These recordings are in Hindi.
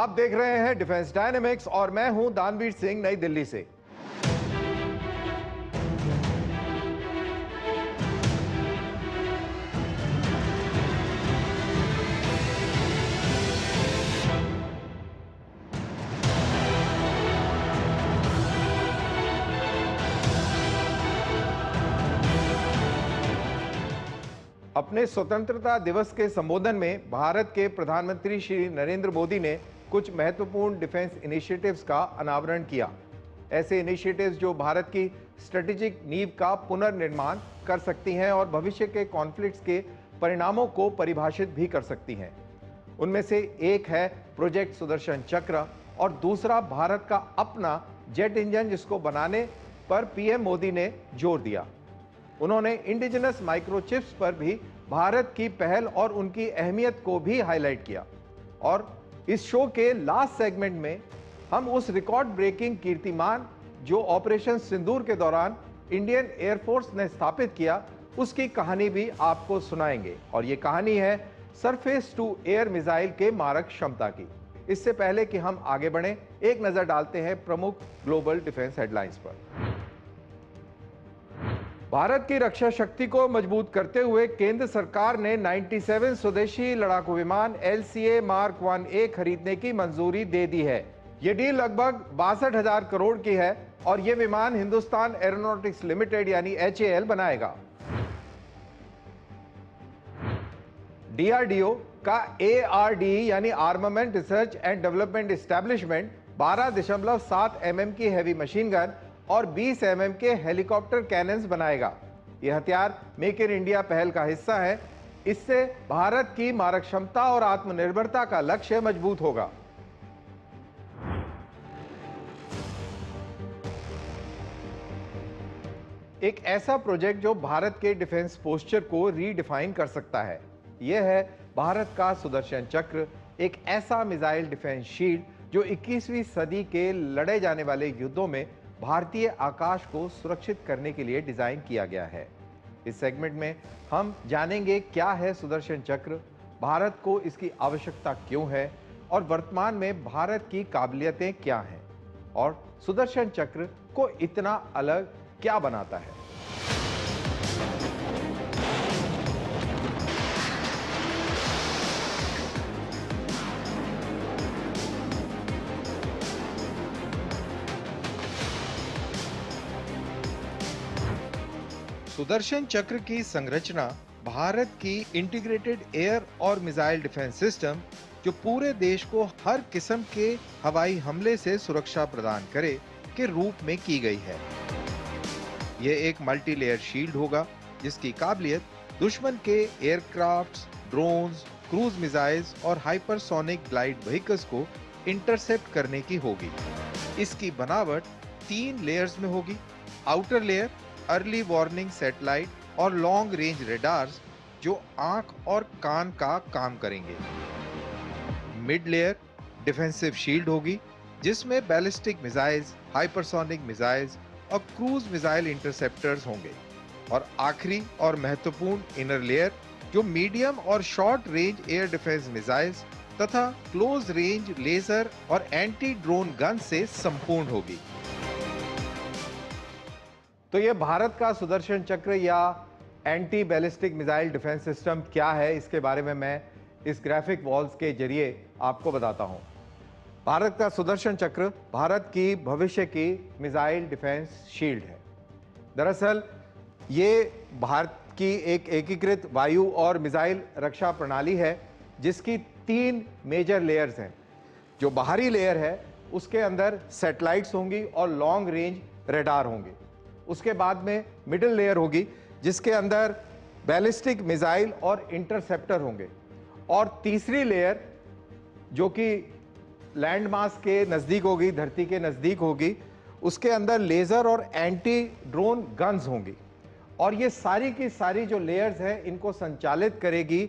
आप देख रहे हैं डिफेंस डायनेमिक्स और मैं हूं दानवीर सिंह, नई दिल्ली से। अपने स्वतंत्रता दिवस के संबोधन में भारत के प्रधानमंत्री श्री नरेंद्र मोदी ने कुछ महत्वपूर्ण डिफेंस इनिशिएटिव्स का अनावरण किया। ऐसे इनिशिएटिव्स जो भारत की स्ट्रेटेजिक नींव का पुनर्निर्माण कर सकती हैं और भविष्य के कॉन्फ्लिक्ट्स के परिणामों को परिभाषित भी कर सकती हैं। उनमें से एक है प्रोजेक्ट सुदर्शन चक्र और दूसरा भारत का अपना जेट इंजन, जिसको बनाने पर पीएम मोदी ने जोर दिया। उन्होंने इंडिजिनस माइक्रोचिप्स पर भी भारत की पहल और उनकी अहमियत को भी हाईलाइट किया। और इस शो के लास्ट सेगमेंट में हम उस रिकॉर्ड ब्रेकिंग कीर्तिमान जो ऑपरेशन सिंदूर के दौरान इंडियन एयरफोर्स ने स्थापित किया, उसकी कहानी भी आपको सुनाएंगे। और ये कहानी है सरफेस टू एयर मिसाइल के मारक क्षमता की। इससे पहले कि हम आगे बढ़ें, एक नजर डालते हैं प्रमुख ग्लोबल डिफेंस हेडलाइंस पर। भारत की रक्षा शक्ति को मजबूत करते हुए केंद्र सरकार ने 97 स्वदेशी लड़ाकू विमान LCA Mark 1A खरीदने की मंजूरी दे दी है। ये डील लगभग 62,000 करोड़ की है और ये विमान हिंदुस्तान एरोनॉटिक्स लिमिटेड यानी HAL बनाएगा। DRDO का ARDE यानी armament research and development establishment 12.7 mm की हैवी मशीन गन और 20 mm के हेलीकॉप्टर कैनन्स बनाएगा। यह हथियार मेक इन इंडिया पहल का हिस्सा है। इससे भारत की मारक क्षमता और आत्मनिर्भरता का लक्ष्य मजबूत होगा। एक ऐसा प्रोजेक्ट जो भारत के डिफेंस पोस्चर को रीडिफाइन कर सकता है, यह है भारत का सुदर्शन चक्र, एक ऐसा मिसाइल डिफेंस शील्ड जो 21वीं सदी के लड़े जाने वाले युद्धों में भारतीय आकाश को सुरक्षित करने के लिए डिजाइन किया गया है। इस सेगमेंट में हम जानेंगे क्या है सुदर्शन चक्र, भारत को इसकी आवश्यकता क्यों है और वर्तमान में भारत की काबिलियतें क्या हैं और सुदर्शन चक्र को इतना अलग क्या बनाता है। सुदर्शन चक्र की संरचना भारत की इंटीग्रेटेड एयर और मिसाइल डिफेंस सिस्टम, जो पूरे देश को हर किस्म के हवाई हमले से सुरक्षा प्रदान करे, के रूप में की गई है। यह एक मल्टी लेयर शील्ड होगा जिसकी काबिलियत दुश्मन के एयरक्राफ्ट्स, ड्रोन्स, क्रूज मिसाइल्स और हाइपरसोनिक ग्लाइड व्हीकल्स को इंटरसेप्ट करने की होगी। इसकी बनावट 3 लेयर्स में होगी। Outer layer early warning satellite और लॉन्ग रेंज रेडार्स जो आंख और कान का काम करेंगे। मिड लेयर डिफेंसिव शील्ड होगी जिसमें बैलिस्टिक मिसाइल्स, हाइपरसोनिक मिसाइल्स और क्रूज मिसाइल इंटरसेप्टर्स होंगे। और आखिरी और महत्वपूर्ण इनर लेयर जो मीडियम और short range air defence missiles तथा क्लोज रेंज लेजर और एंटी ड्रोन गन से संपूर्ण होगी। तो ये भारत का सुदर्शन चक्र या anti ballistic missile defence system क्या है, इसके बारे में मैं इस ग्राफिक वॉल्स के जरिए आपको बताता हूं। भारत का सुदर्शन चक्र भारत की भविष्य की मिसाइल डिफेंस शील्ड है। दरअसल ये भारत की एक एकीकृत वायु और मिसाइल रक्षा प्रणाली है जिसकी 3 मेजर लेयर्स हैं। जो बाहरी लेयर है उसके अंदर सैटेलाइट्स होंगी और लॉन्ग रेंज रेडार होंगे। उसके बाद में मिडिल लेयर होगी जिसके अंदर बैलिस्टिक मिसाइल और इंटरसेप्टर होंगे। और तीसरी लेयर जो कि लैंड मास के नज़दीक होगी, धरती के नज़दीक होगी, उसके अंदर लेज़र और एंटी ड्रोन गन्स होंगी। और ये सारी की सारी जो लेयर्स हैं इनको संचालित करेगी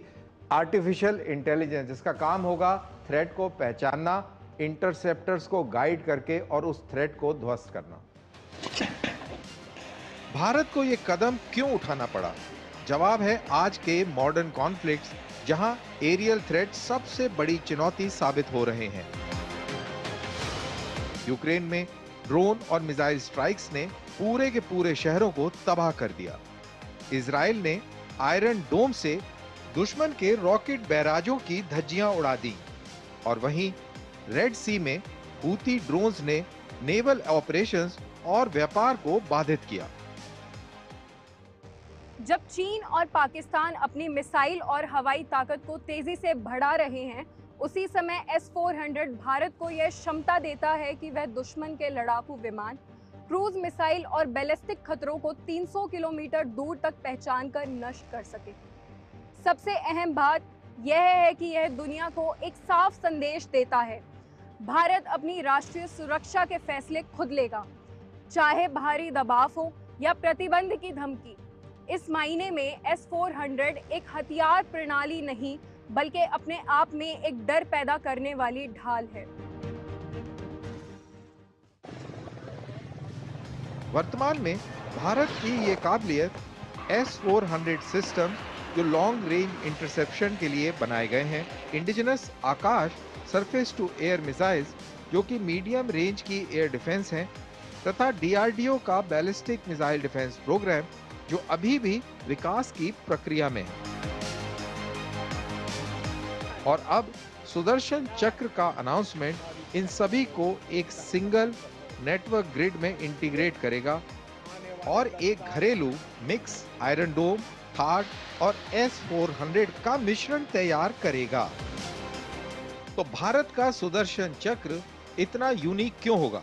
आर्टिफिशियल इंटेलिजेंस, जिसका काम होगा थ्रेट को पहचानना, इंटरसेप्टर्स को गाइड करके और उस थ्रेट को ध्वस्त करना। भारत को यह कदम क्यों उठाना पड़ा? जवाब है आज के मॉडर्न कॉन्फ्लिक्ट्स, जहां एरियल थ्रेट सबसे बड़ी चुनौती साबित हो रहे हैं। यूक्रेन में ड्रोन और मिसाइल स्ट्राइक्स ने पूरे के पूरे शहरों को तबाह कर दिया। इजराइल ने आयरन डोम से दुश्मन के रॉकेट बैराजों की धज्जियां उड़ा दी और वहीं रेड सी में हूती ड्रोन्स ने नेवल ऑपरेशंस और व्यापार को बाधित किया। जब चीन और पाकिस्तान अपनी मिसाइल और हवाई ताकत को तेजी से बढ़ा रहे हैं, उसी समय S-400 भारत को यह क्षमता देता है कि वह दुश्मन के लड़ाकू विमान, क्रूज मिसाइल और बैलिस्टिक खतरों को 300 किलोमीटर दूर तक पहचान कर नष्ट कर सके। सबसे अहम बात यह है कि यह दुनिया को एक साफ संदेश देता है, भारत अपनी राष्ट्रीय सुरक्षा के फैसले खुद लेगा, चाहे बाहरी दबाव हो या प्रतिबंध की धमकी। इस मायने में S-400 एक हथियार प्रणाली नहीं, बल्कि अपने आप में एक डर पैदा करने वाली ढाल है। वर्तमान में भारत की ये काबिलियत S-400 सिस्टम जो लॉन्ग रेंज इंटरसेप्शन के लिए बनाए गए हैं, indigenous Akash surface to air missiles जो कि मीडियम रेंज की एयर डिफेंस हैं, तथा DRDO का बैलिस्टिक मिसाइल डिफेंस प्रोग्राम जो अभी भी विकास की प्रक्रिया में है। और अब सुदर्शन चक्र का अनाउंसमेंट इन सभी को एक सिंगल नेटवर्क ग्रिड में इंटीग्रेट करेगा और एक घरेलू मिक्स आयरन डोम, थार्ड और S-400 का मिश्रण तैयार करेगा। तो भारत का सुदर्शन चक्र इतना यूनिक क्यों होगा?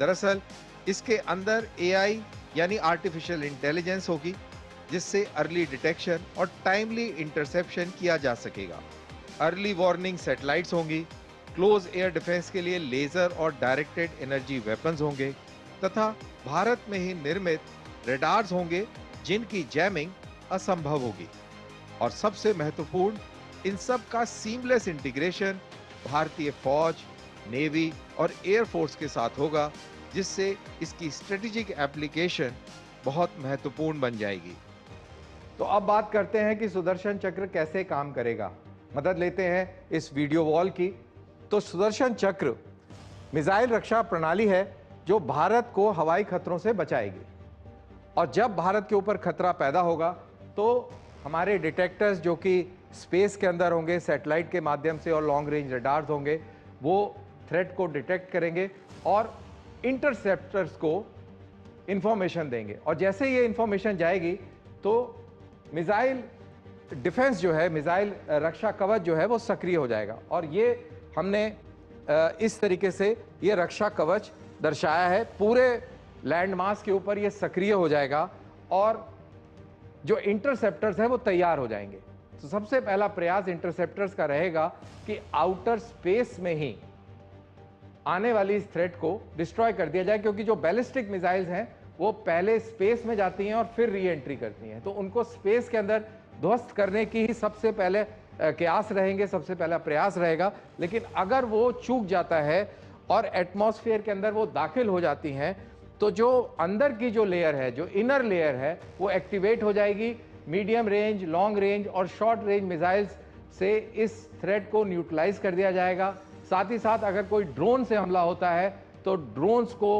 दरअसल इसके अंदर AI यानी आर्टिफिशियल इंटेलिजेंस होगी, जिससे अर्ली डिटेक्शन और टाइमली इंटरसेप्शन किया जा सकेगा। अर्ली वार्निंग सैटेलाइट्स होंगी, क्लोज एयर डिफेंस के लिए लेजर और डायरेक्टेड एनर्जी वेपन्स होंगे तथा भारत में ही निर्मित रेडार्स होंगे जिनकी जैमिंग असंभव होगी। और सबसे महत्वपूर्ण, इन सब का सीमलेस इंटीग्रेशन भारतीय फौज, नेवी और एयरफोर्स के साथ होगा, जिससे इसकी स्ट्रेटेजिक एप्लीकेशन बहुत महत्वपूर्ण बन जाएगी। तो अब बात करते हैं कि सुदर्शन चक्र कैसे काम करेगा। मदद लेते हैं इस वीडियो वॉल की। तो सुदर्शन चक्र मिसाइल रक्षा प्रणाली है जो भारत को हवाई खतरों से बचाएगी। और जब भारत के ऊपर खतरा पैदा होगा तो हमारे डिटेक्टर्स जो कि स्पेस के अंदर होंगे, सैटेलाइट के माध्यम से, और लॉन्ग रेंज रडार्स होंगे, वो थ्रेट को डिटेक्ट करेंगे और इंटरसेप्टर्स को इंफॉर्मेशन देंगे। और जैसे ये इंफॉर्मेशन जाएगी तो मिसाइल डिफेंस जो है, मिसाइल रक्षा कवच जो है वो सक्रिय हो जाएगा। और ये हमने इस तरीके से ये रक्षा कवच दर्शाया है, पूरे लैंड मास के ऊपर ये सक्रिय हो जाएगा और जो इंटरसेप्टर्स हैं वो तैयार हो जाएंगे। तो सबसे पहला प्रयास इंटरसेप्टर्स का रहेगा कि आउटर स्पेस में ही आने वाली इस थ्रेट को डिस्ट्रॉय कर दिया जाए, क्योंकि जो बैलिस्टिक मिसाइल्स हैं वो पहले स्पेस में जाती हैं और फिर री एंट्री करती हैं, तो उनको स्पेस के अंदर ध्वस्त करने की ही सबसे पहले कयास रहेंगे, सबसे पहला प्रयास रहेगा। लेकिन अगर वो चूक जाता है और एटमॉस्फेयर के अंदर वो दाखिल हो जाती हैं, तो जो अंदर की जो लेयर है, जो इनर लेयर है, वो एक्टिवेट हो जाएगी। मीडियम रेंज, लॉन्ग रेंज और शॉर्ट रेंज मिसाइल्स से इस थ्रेट को न्यूट्रलाइज कर दिया जाएगा। साथ ही साथ अगर कोई ड्रोन से हमला होता है तो ड्रोन्स को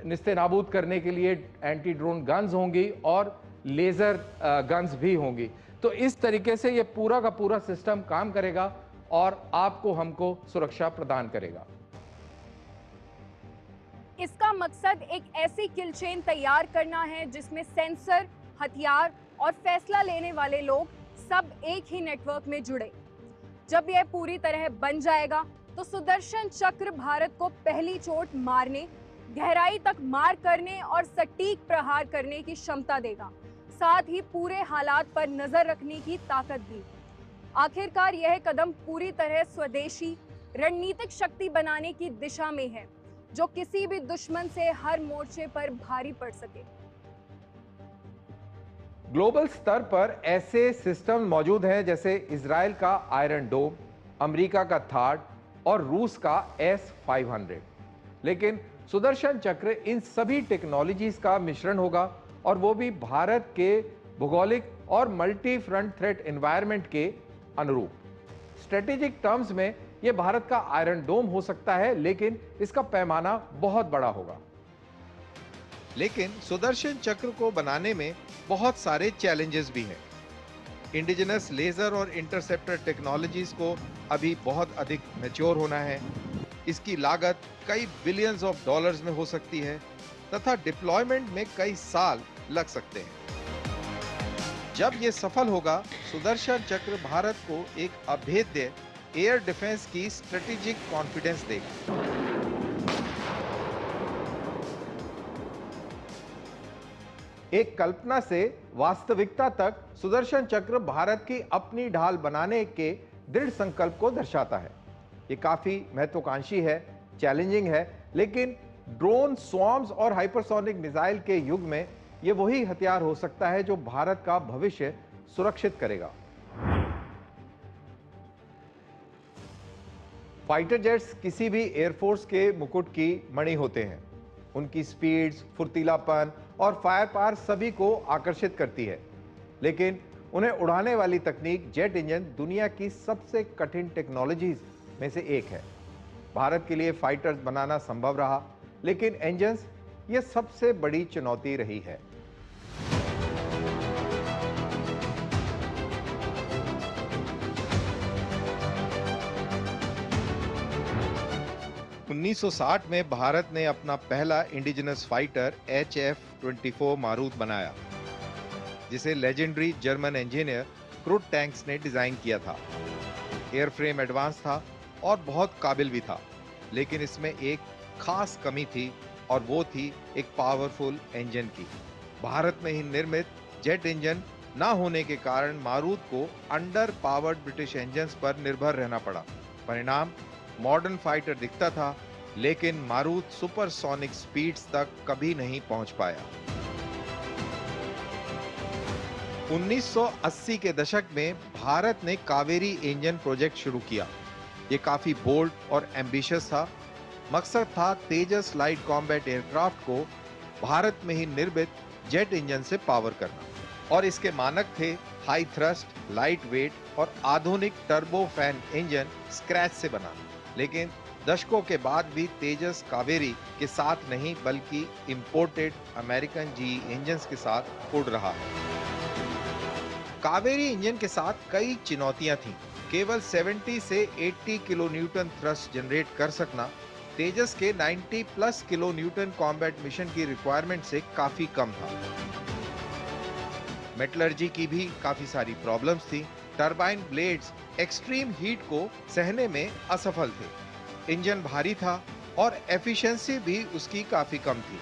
निस्तेनाबूद करने के लिए एंटी ड्रोन गन्स होंगी और लेजर गन्स भी होंगी। तो इस तरीके से ये पूरा का पूरा सिस्टम काम करेगा और आपको हमको सुरक्षा प्रदान करेगा। इसका मकसद एक ऐसी किल चेन तैयार करना है जिसमें सेंसर, हथियार और फैसला लेने वाले लोग सब एक ही नेटवर्क में जुड़े। जब यह पूरी तरह बन जाएगा तो सुदर्शन चक्र भारत को पहली चोट मारने, गहराई तक मार करने और सटीक प्रहार करने की क्षमता देगा, साथ ही पूरे हालात पर नजर रखने की ताकत भी। आखिरकार यह कदम पूरी तरह स्वदेशी रणनीतिक शक्ति बनाने की दिशा में है, जो किसी भी दुश्मन से हर मोर्चे पर भारी पड़ सके। ग्लोबल स्तर पर ऐसे सिस्टम मौजूद हैं जैसे इजराइल का आयरन डोम, अमेरिका का थार्ड और रूस का S-500। लेकिन सुदर्शन चक्र इन सभी टेक्नोलॉजीज का मिश्रण होगा और वो भी भारत के भौगोलिक और मल्टी फ्रंट थ्रेट एनवायरनमेंट के अनुरूप। स्ट्रेटेजिक टर्म्स में यह भारत का आयरन डोम हो सकता है, लेकिन इसका पैमाना बहुत बड़ा होगा। लेकिन सुदर्शन चक्र को बनाने में बहुत सारे चैलेंजेस भी हैं। इंडिजिनस लेजर और इंटरसेप्टर टेक्नोलॉजीज को अभी बहुत अधिक मैच्योर होना है। इसकी लागत कई बिलियंस ऑफ डॉलर्स में हो सकती है तथा डिप्लॉयमेंट में कई साल लग सकते हैं। जब यह सफल होगा, सुदर्शन चक्र भारत को एक अभेद्य एयर डिफेंस की स्ट्रेटेजिक कॉन्फिडेंस देगा। एक कल्पना से वास्तविकता तक सुदर्शन चक्र भारत की अपनी ढाल बनाने के दृढ़ संकल्प को दर्शाता है। ये काफी महत्वाकांक्षी है, चैलेंजिंग है, लेकिन ड्रोन, स्वॉर्म्स और हाइपरसोनिक मिसाइल के युग में यह वही हथियार हो सकता है जो भारत का भविष्य सुरक्षित करेगा। फाइटर जेट्स किसी भी एयरफोर्स के मुकुट की मणि होते हैं। उनकी स्पीड्स, फुर्तीलापन और फायर पावर सभी को आकर्षित करती है, लेकिन उन्हें उड़ाने वाली तकनीक जेट इंजन दुनिया की सबसे कठिन टेक्नोलॉजीज में से एक है। भारत के लिए फाइटर्स बनाना संभव रहा, लेकिन इंजन्स ये सबसे बड़ी चुनौती रही है। (1960) में भारत ने अपना पहला इंडिजिनस फाइटर HF-24 मारूत बनाया, जिसे लेजेंडरी जर्मन इंजीनियर क्रुट टैंक्स ने डिजाइन किया था। एयरफ्रेम एडवांस था और बहुत काबिल भी था, लेकिन इसमें एक खास कमी थी और वो थी एक पावरफुल इंजन की। भारत में ही निर्मित जेट इंजन ना होने के कारण मारूत को अंडर पावर्ड ब्रिटिश इंजन्स पर निर्भर रहना पड़ा। परिणाम मॉडर्न फाइटर दिखता था, लेकिन मारूत सुपरसोनिक स्पीड्स तक कभी नहीं पहुंच पाया। 1980 के दशक में भारत ने कावेरी इंजन प्रोजेक्ट शुरू किया। ये काफी बोल्ड और एम्बिशियस था। मकसद था तेजस लाइट कॉम्बैट एयरक्राफ्ट को भारत में ही निर्मित जेट इंजन से पावर करना, और इसके मानक थे हाई थ्रस्ट, लाइट वेट और आधुनिक टर्बो फैन इंजन स्क्रैच से बनाना। लेकिन दशकों के बाद भी तेजस कावेरी के साथ नहीं, बल्कि इंपोर्टेड अमेरिकन GE इंजन्स के साथ उड़ रहा है। कावेरी इंजन के साथ कई चुनौतियां थीं। केवल 70 से 80 किलो न्यूटन थ्रस्ट जनरेट कर सकना तेजस के 90 plus kilo Newton combat mission की रिक्वायरमेंट से काफी कम था। मेटलर्जी की भी काफी सारी प्रॉब्लम्स थी। टरबाइन ब्लेड्स एक्सट्रीम हीट को सहने में असफल थे। इंजन भारी था और एफिशिएंसी भी उसकी काफी कम थी।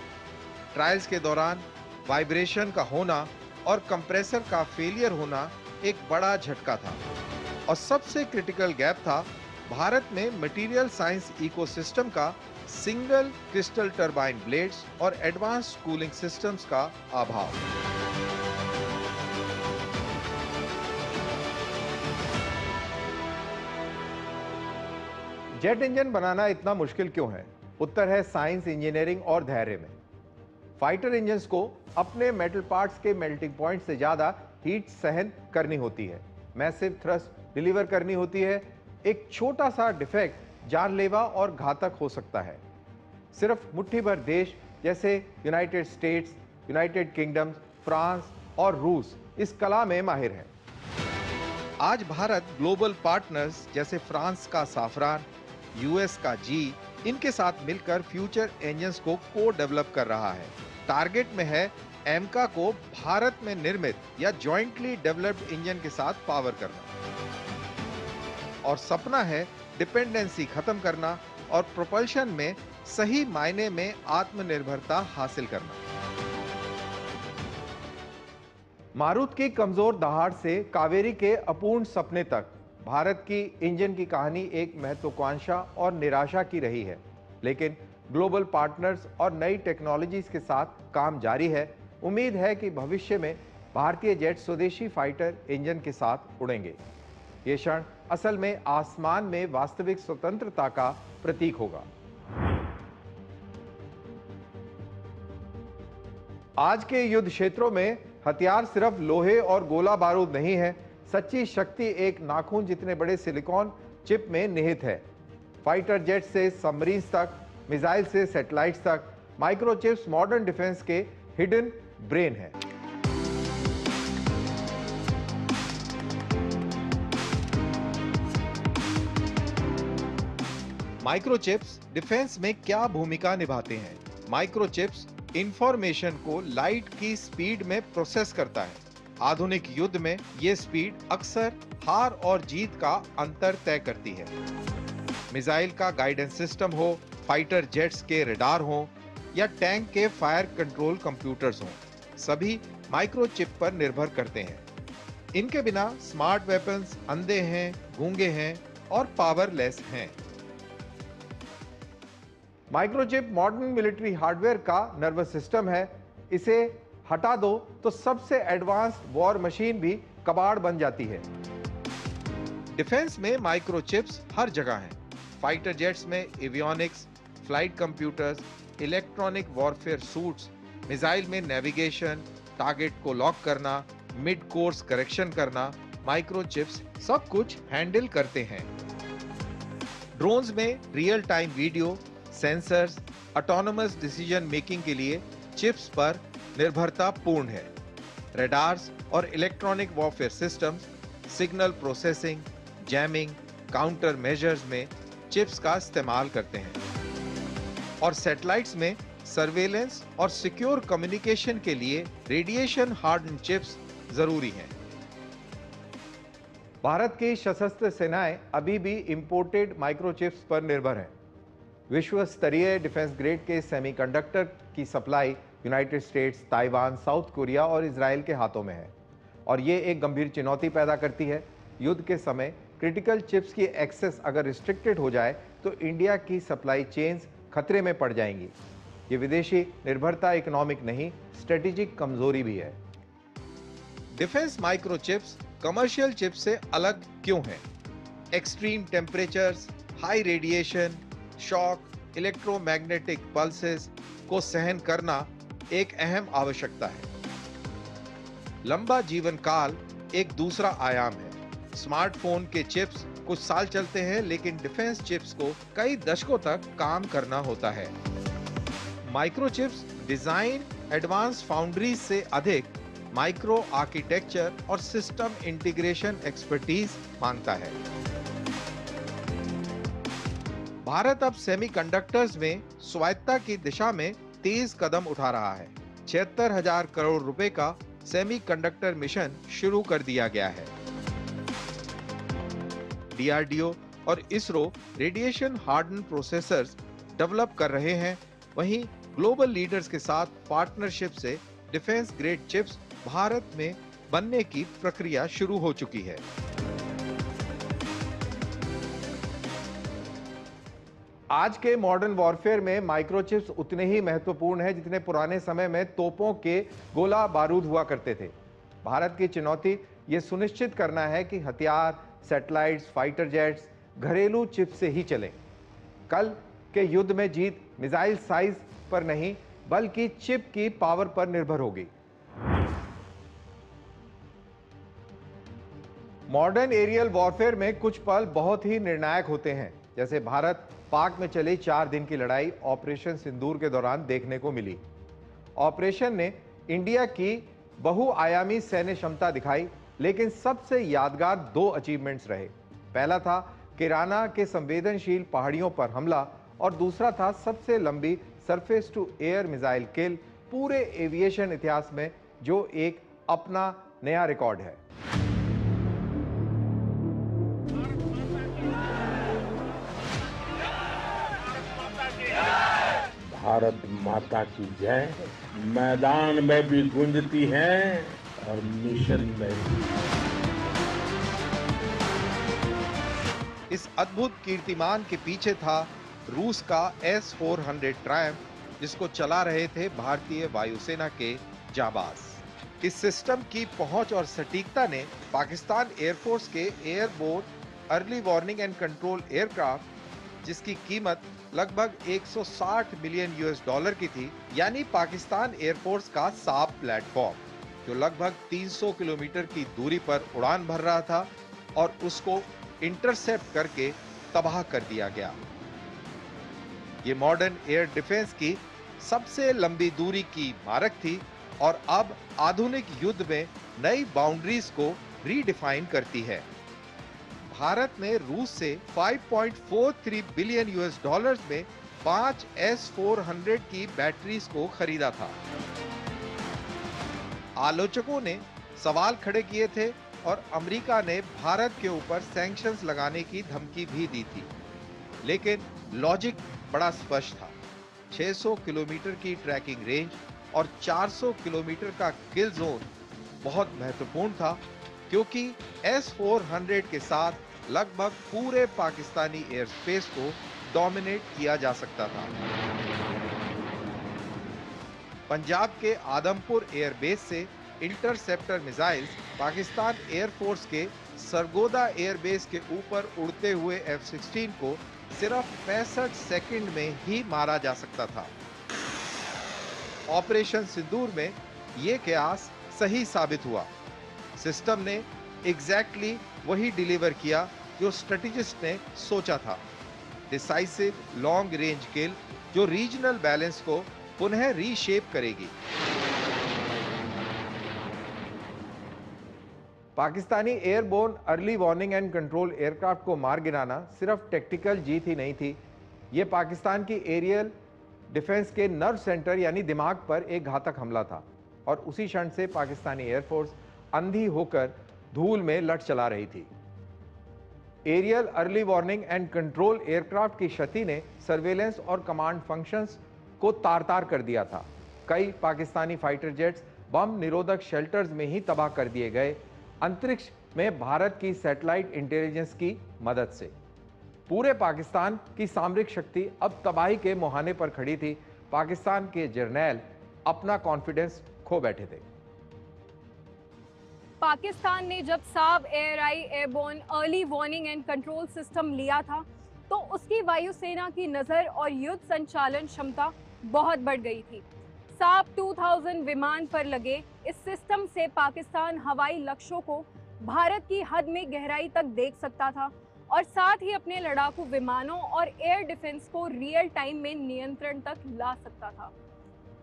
ट्रायल्स के दौरान वाइब्रेशन का होना और कंप्रेसर का फेलियर होना एक बड़ा झटका था। और सबसे क्रिटिकल गैप था भारत में मटेरियल साइंस इकोसिस्टम का सिंगल क्रिस्टल टरबाइन ब्लेड्स और एडवांस कूलिंग सिस्टम्स का अभाव। जेट इंजन बनाना इतना मुश्किल क्यों है? उत्तर है साइंस, इंजीनियरिंग और धैर्य में। फाइटर इंजन्स को अपने मेटल पार्ट्स के मेल्टिंग पॉइंट से ज्यादा हीट सहन करनी होती है, मैसिव थ्रस्ट डिलीवर करनी होती है। एक छोटा सा डिफेक्ट जानलेवा और घातक हो सकता है। सिर्फ मुट्ठी भर देश जैसे United states, United kingdom, France और रूस इस कला में माहिर हैं। आज भारत ग्लोबल पार्टनर्स जैसे फ्रांस का साफरान, यूएस का GE, इनके साथ मिलकर फ्यूचर इंजन्स को डेवलप कर रहा है। टारगेट में है एमका को भारत में निर्मित या जॉइंटली डेवलप्ड इंजन के साथ पावर करना, और सपना है डिपेंडेंसी खत्म करना और प्रोपल्शन में सही मायने में आत्मनिर्भरता हासिल करना। मारुत की कमजोर दहाड़ से कावेरी के अपूर्ण सपने तक भारत की इंजन की कहानी एक महत्वाकांक्षा और निराशा की रही है। लेकिन ग्लोबल पार्टनर्स और नई टेक्नोलॉजीज के साथ काम जारी है। उम्मीद है कि भविष्य में भारतीय जेट स्वदेशी फाइटर इंजन के साथ उड़ेंगे। ये क्षण असल में आसमान में वास्तविक स्वतंत्रता का प्रतीक होगा। आज के युद्ध क्षेत्रों में हथियार सिर्फ लोहे और गोला बारूद नहीं है। सच्ची शक्ति एक नाखून जितने बड़े सिलिकॉन चिप में निहित है। फाइटर जेट से सबमरीन्स तक, मिसाइल से सैटेलाइट्स तक, माइक्रोचिप्स मॉडर्न डिफेंस के हिडन ब्रेन है। माइक्रोचिप्स डिफेंस में क्या भूमिका निभाते हैं? माइक्रोचिप्स इंफॉर्मेशन को लाइट की स्पीड में प्रोसेस करता है। आधुनिक युद्ध में यह स्पीड अक्सर हार और जीत का अंतर तय करती है। मिसाइल का गाइडेंस सिस्टम हो, फाइटर जेट्स के रडार हो या टैंक के फायर कंट्रोल कंप्यूटर्स हों, सभी माइक्रोचिप पर निर्भर करते हैं। इनके बिना स्मार्ट वेपन्स अंधे हैं, गूंगे हैं और पावरलेस हैं। माइक्रोचिप मॉडर्न मिलिट्री हार्डवेयर का नर्वस सिस्टम है। इसे हटा दो तो सबसे एडवांस्ड वॉर मशीन भी कबाड़ बन जाती है। डिफेंस में माइक्रोचिप्स हर जगह हैं। फाइटर जेट्स में avionics, flight computers, electronic warfare suits, missile में नेविगेशन, टारगेट को लॉक करना, मिड कोर्स करेक्शन करना, माइक्रोचिप्स सब कुछ हैंडल करते हैं। ड्रोन्स में real time video, sensors, autonomous decision making के लिए चिप्स पर निर्भरता पूर्ण है। रडार्स और electronic warfare systems, signal processing, jamming, counter measures में चिप्स का इस्तेमाल करते हैं। और सैटेलाइट्स में सर्वेलेंस और सिक्योर कम्युनिकेशन के लिए रेडिएशन हार्डन चिप्स जरूरी हैं। भारत की सशस्त्र सेनाएं अभी भी इंपोर्टेड माइक्रोचिप्स पर निर्भर हैं। विश्व स्तरीय डिफेंस ग्रेड के सेमीकंडक्टर की supply United states, Taiwan, south Korea और इजराइल के हाथों में है और ये एक गंभीर चुनौती पैदा करती है। युद्ध के समय क्रिटिकल चिप्स की एक्सेस अगर रिस्ट्रिक्टेड हो जाए तो इंडिया की सप्लाई चेन्स खतरे में पड़ जाएंगी। ये विदेशी निर्भरता इकोनॉमिक नहीं, स्ट्रेटेजिक कमजोरी भी है। डिफेंस माइक्रोचिप्स कमर्शियल चिप्स से अलग क्यों हैं? Extreme temperatures, high radiation, shock, electromagnetic pulses को सहन करना एक अहम आवश्यकता है। लंबा जीवन काल एक दूसरा आयाम है। स्मार्टफोन के चिप्स कुछ साल चलते हैं, लेकिन डिफेंस चिप्स को कई दशकों तक काम करना होता है। माइक्रोचिप्स डिजाइन एडवांस फाउंड्रीज से अधिक माइक्रो आर्किटेक्चर और सिस्टम इंटीग्रेशन एक्सपर्टीज मांगता है। भारत अब सेमीकंडक्टर्स में स्वायत्तता की दिशा में तेज कदम उठा रहा है। 76,000 करोड़ रुपए का सेमीकंडक्टर मिशन शुरू कर दिया गया है। डीआरडीओ और ISRO radiation harden processors develop कर रहे हैं। वहीं ग्लोबल लीडर्स के साथ पार्टनरशिप से डिफेंस ग्रेड चिप्स भारत में बनने की प्रक्रिया शुरू हो चुकी है। आज के मॉडर्न वॉरफेयर में माइक्रोचिप्स उतने ही महत्वपूर्ण हैं जितने पुराने समय में तोपों के गोला बारूद हुआ करते थे। भारत की चुनौती ये सुनिश्चित करना है कि हथियार, सैटेलाइट्स, फाइटर जेट्स घरेलू चिप से ही चलें। कल के युद्ध में जीत मिसाइल साइज पर नहीं बल्कि चिप की पावर पर निर्भर होगी। मॉडर्न एरियल वॉरफेयर में कुछ पल बहुत ही निर्णायक होते हैं, जैसे भारत पाक में चली 4 दिन की लड़ाई ऑपरेशन सिंदूर के दौरान देखने को मिली। ऑपरेशन ने इंडिया की बहुआयामी सैन्य क्षमता दिखाई, लेकिन सबसे यादगार 2 अचीवमेंट्स रहे। पहला था किराना के संवेदनशील पहाड़ियों पर हमला और दूसरा था सबसे लंबी सरफेस टू एयर मिसाइल किल पूरे एविएशन इतिहास में, जो एक अपना नया रिकॉर्ड है। भारत माता की जय मैदान में भी गूंजती है और मिशन में भी। इस अद्भुत कीर्तिमान के पीछे था रूस का S-400 ट्रायम्फ, जिसको चला रहे थे भारतीय वायुसेना के जाबाज। इस सिस्टम की पहुंच और सटीकता ने पाकिस्तान एयरफोर्स के airborne early warning and control aircraft, जिसकी कीमत लगभग 160 मिलियन $US की थी, यानी पाकिस्तान एयरफोर्स का साब प्लेटफॉर्म, जो लगभग 300 किलोमीटर की दूरी पर उड़ान भर रहा था और उसको इंटरसेप्ट करके तबाह कर दिया गया। ये मॉडर्न एयर डिफेंस की सबसे लंबी दूरी की मारक थी और अब आधुनिक युद्ध में नई बाउंड्रीज को रीडिफाइन करती है। भारत ने रूस से 5.43 बिलियन यूएस डॉलर्स में 5 S-400 की बैटरीज को खरीदा था। आलोचकों ने सवाल खड़े किए थे और अमेरिका ने भारत के ऊपर सैंक्शंस लगाने की धमकी भी दी थी, लेकिन लॉजिक बड़ा स्पष्ट था। 600 किलोमीटर की ट्रैकिंग रेंज और 400 किलोमीटर का किल जोन बहुत महत्वपूर्ण था, क्योंकि S-400 के साथ लगभग पूरे पाकिस्तानी एयर स्पेस को डोमिनेट किया जा सकता था। पंजाब के आदमपुर एयरबेस से इंटरसेप्टर मिसाइल्स पाकिस्तान एयरफोर्स के सरगोदा एयरबेस के ऊपर उड़ते हुए F-16 को सिर्फ 65 सेकंड में ही मारा जा सकता था। ऑपरेशन सिंदूर में यह कयास सही साबित हुआ। सिस्टम ने एग्जैक्टली वही डिलीवर किया जो स्ट्रेटेजिस्ट ने सोचा था। डिसाइसिव लॉन्ग रेंज किल जो रीजनल बैलेंस को पुनः रीशेप करेगी। Pakistani airborne early warning and control aircraft को मार गिराना सिर्फ टेक्टिकल जीत ही नहीं थी, यह पाकिस्तान की एरियल डिफेंस के नर्व सेंटर यानी दिमाग पर एक घातक हमला था और उसी क्षण से पाकिस्तानी एयरफोर्स अंधी होकर धूल में लट चला रही थी। Aerial early warning and control aircraft की क्षति ने सर्वेलेंस और कमांड फंक्शंस को तार-तार कर दिया था। कई पाकिस्तानी फाइटर जेट्स बम निरोधक शेल्टर्स में ही तबाह कर दिए गए, अंतरिक्ष में भारत की सैटेलाइट इंटेलिजेंस की मदद से। पूरे पाकिस्तान की सामरिक शक्ति अब तबाही के मुहाने पर खड़ी थी। पाकिस्तान के जर्नैल अपना कॉन्फिडेंस खो बैठे थे। पाकिस्तान ने जब साब एयर-आई airborne early warning and control system लिया था, तो उसकी वायुसेना की नज़र और युद्ध संचालन क्षमता बहुत बढ़ गई थी। साब 2000 विमान पर लगे इस सिस्टम से पाकिस्तान हवाई लक्ष्यों को भारत की हद में गहराई तक देख सकता था और साथ ही अपने लड़ाकू विमानों और एयर डिफेंस को रियल टाइम में नियंत्रण तक ला सकता था।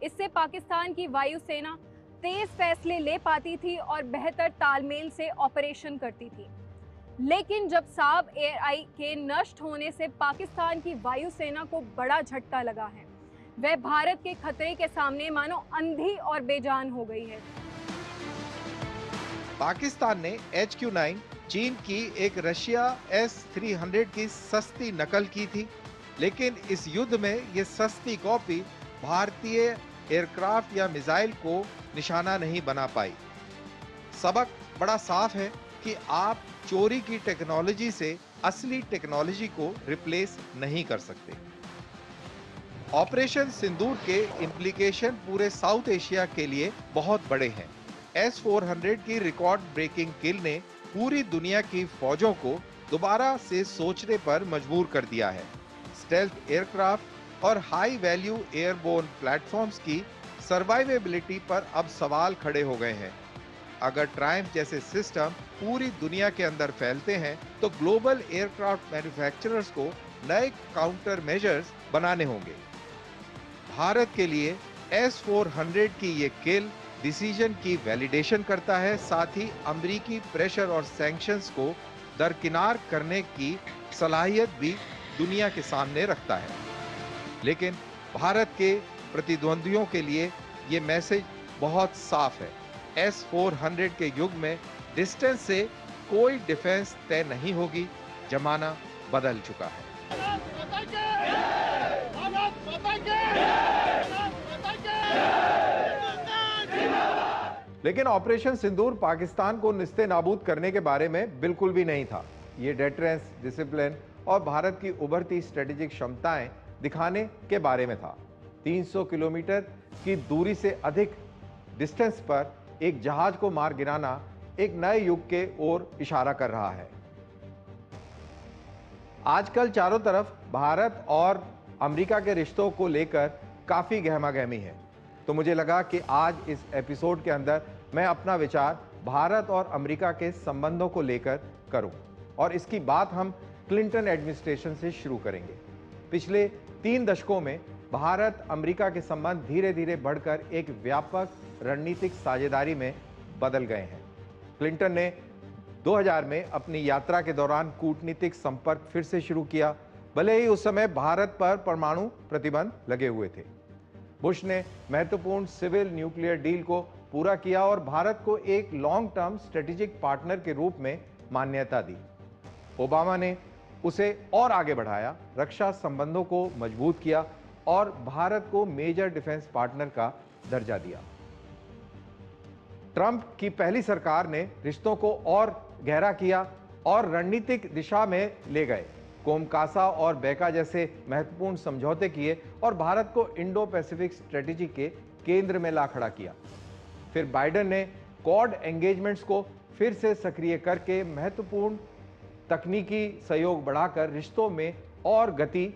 इससे पाकिस्तान की वायुसेना तेज फैसले ले पाती थी और बेहतर तालमेल से ऑपरेशन करती थी। लेकिन जब साब एयर-आई के नष्ट होने से पाकिस्तान की वायुसेना को बड़ा झटका लगा है। वह भारत के खतरे के सामने मानो अंधी और बेजान हो गई है। पाकिस्तान ने HQ-9 चीन की एक रशिया S-300 की सस्ती नकल की थी, लेकिन इस युद्ध में ये सस्ती कॉपी भारतीय एयरक्राफ्ट या मिसाइल को निशाना नहीं बना पाई। सबक बड़ा साफ है कि आप चोरी की टेक्नोलॉजी से असली टेक्नोलॉजी को रिप्लेस नहीं कर सकते। ऑपरेशन सिंदूर के इंप्लीकेशन पूरे साउथ एशिया के लिए बहुत बड़े हैं। S-400 की रिकॉर्ड ब्रेकिंग किल ने पूरी दुनिया की फौजों को दोबारा से सोचने पर मजबूर कर दिया है। स्टेल्थ एयरक्राफ्ट और हाई वैल्यू एयरबोर्न प्लेटफॉर्म्स की सर्वाइवेबिलिटी पर अब सवाल खड़े हो गए हैं। अगर ट्रायम्फ जैसे सिस्टम पूरी दुनिया के अंदर फैलते हैं तो ग्लोबल एयरक्राफ्ट मैन्युफैक्चरर्स को नए काउंटर मेजर्स बनाने होंगे। भारत के लिए S-400 की ये किल डिसीजन की वैलिडेशन करता है, साथ ही अमेरिकी प्रेशर और सैंक्शंस को दरकिनार करने की सलाहियत भी दुनिया के सामने रखता है। लेकिन भारत के प्रतिद्वंदियों के लिए ये मैसेज बहुत साफ है। S-400 के युग में डिस्टेंस से कोई डिफेंस तय नहीं होगी। जमाना बदल चुका है। लेकिन ऑपरेशन सिंदूर पाकिस्तान को निस्ते नाबूद करने के बारे में बिल्कुल भी नहीं था। ये डेटरेंस, डिसिप्लिन और भारत की उभरती स्ट्रेटेजिक क्षमताएं दिखाने के बारे में था। 300 किलोमीटर की दूरी से अधिक डिस्टेंस पर एक जहाज को मार गिराना एक नए युग के ओर इशारा कर रहा है। आजकल चारों तरफ भारत और अमेरिका के रिश्तों को लेकर काफी गहमागहमी है, तो मुझे लगा कि आज इस एपिसोड के अंदर मैं अपना विचार भारत और अमेरिका के संबंधों को लेकर करूं। और इसकी बात हम क्लिंटन एडमिनिस्ट्रेशन से शुरू करेंगे। पिछले 3 दशकों में भारत अमेरिका के संबंध धीरे धीरे बढ़कर एक व्यापक रणनीतिक साझेदारी में बदल गए हैं। क्लिंटन ने 2000 में अपनी यात्रा के दौरान कूटनीतिक संपर्क फिर से शुरू किया, भले ही उस समय भारत पर परमाणु प्रतिबंध लगे हुए थे। बुश ने महत्वपूर्ण सिविल न्यूक्लियर डील को पूरा किया और भारत को एक लॉन्ग टर्म स्ट्रेटेजिक पार्टनर के रूप में मान्यता दी। ओबामा ने उसे और आगे बढ़ाया, रक्षा संबंधों को मजबूत किया और भारत को मेजर डिफेंस पार्टनर का दर्जा दिया। ट्रंप की पहली सरकार ने रिश्तों को और गहरा किया और रणनीतिक दिशा में ले गए। कोमकासा और बैका जैसे महत्वपूर्ण समझौते किए और भारत को इंडो पैसिफिक स्ट्रेटेजी के केंद्र में ला खड़ा किया। फिर बाइडेन ने क्वाड एंगेजमेंट्स को फिर से सक्रिय करके महत्वपूर्ण तकनीकी सहयोग बढ़ाकर रिश्तों में और गति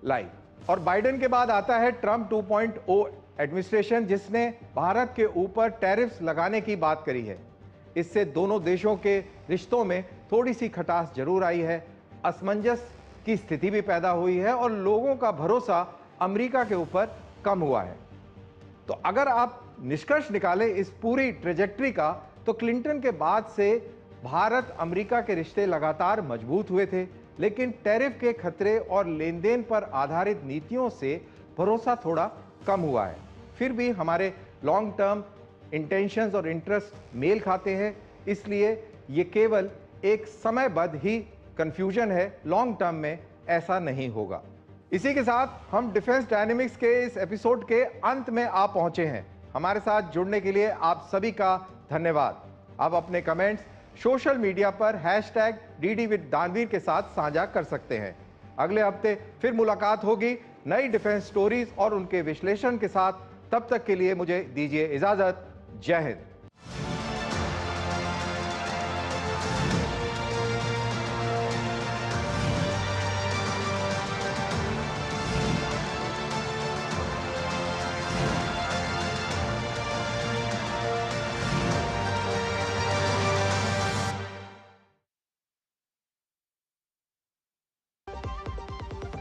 लाई। और बाइडेन के बाद आता है ट्रंप 2.0 एडमिनिस्ट्रेशन, जिसने भारत के ऊपर टैरिफ्स लगाने की बात करी है। इससे दोनों देशों के रिश्तों में थोड़ी सी खटास जरूर आई है, असमंजस की स्थिति भी पैदा हुई है और लोगों का भरोसा अमेरिका के ऊपर कम हुआ है। तो अगर आप निष्कर्ष निकालें इस पूरी ट्रेजेक्ट्री का, तो क्लिंटन के बाद से भारत अमेरिका के रिश्ते लगातार मजबूत हुए थे, लेकिन टैरिफ के खतरे और लेन देन पर आधारित नीतियों से भरोसा थोड़ा कम हुआ है। फिर भी हमारे लॉन्ग टर्म इंटेंशंस और इंटरेस्ट मेल खाते हैं, इसलिए ये केवल एक समयबद्ध ही कंफ्यूजन है, लॉन्ग टर्म में ऐसा नहीं होगा। इसी के साथ हम डिफेंस डायनेमिक्स के इस एपिसोड के अंत में आ पहुंचे हैं। हमारे साथ जुड़ने के लिए आप सभी का धन्यवाद। आप अपने कमेंट्स सोशल मीडिया पर #DD के साथ साझा कर सकते हैं। अगले हफ्ते फिर मुलाकात होगी नई डिफेंस स्टोरीज और उनके विश्लेषण के साथ। तब तक के लिए मुझे दीजिए इजाजत। जय हिंद।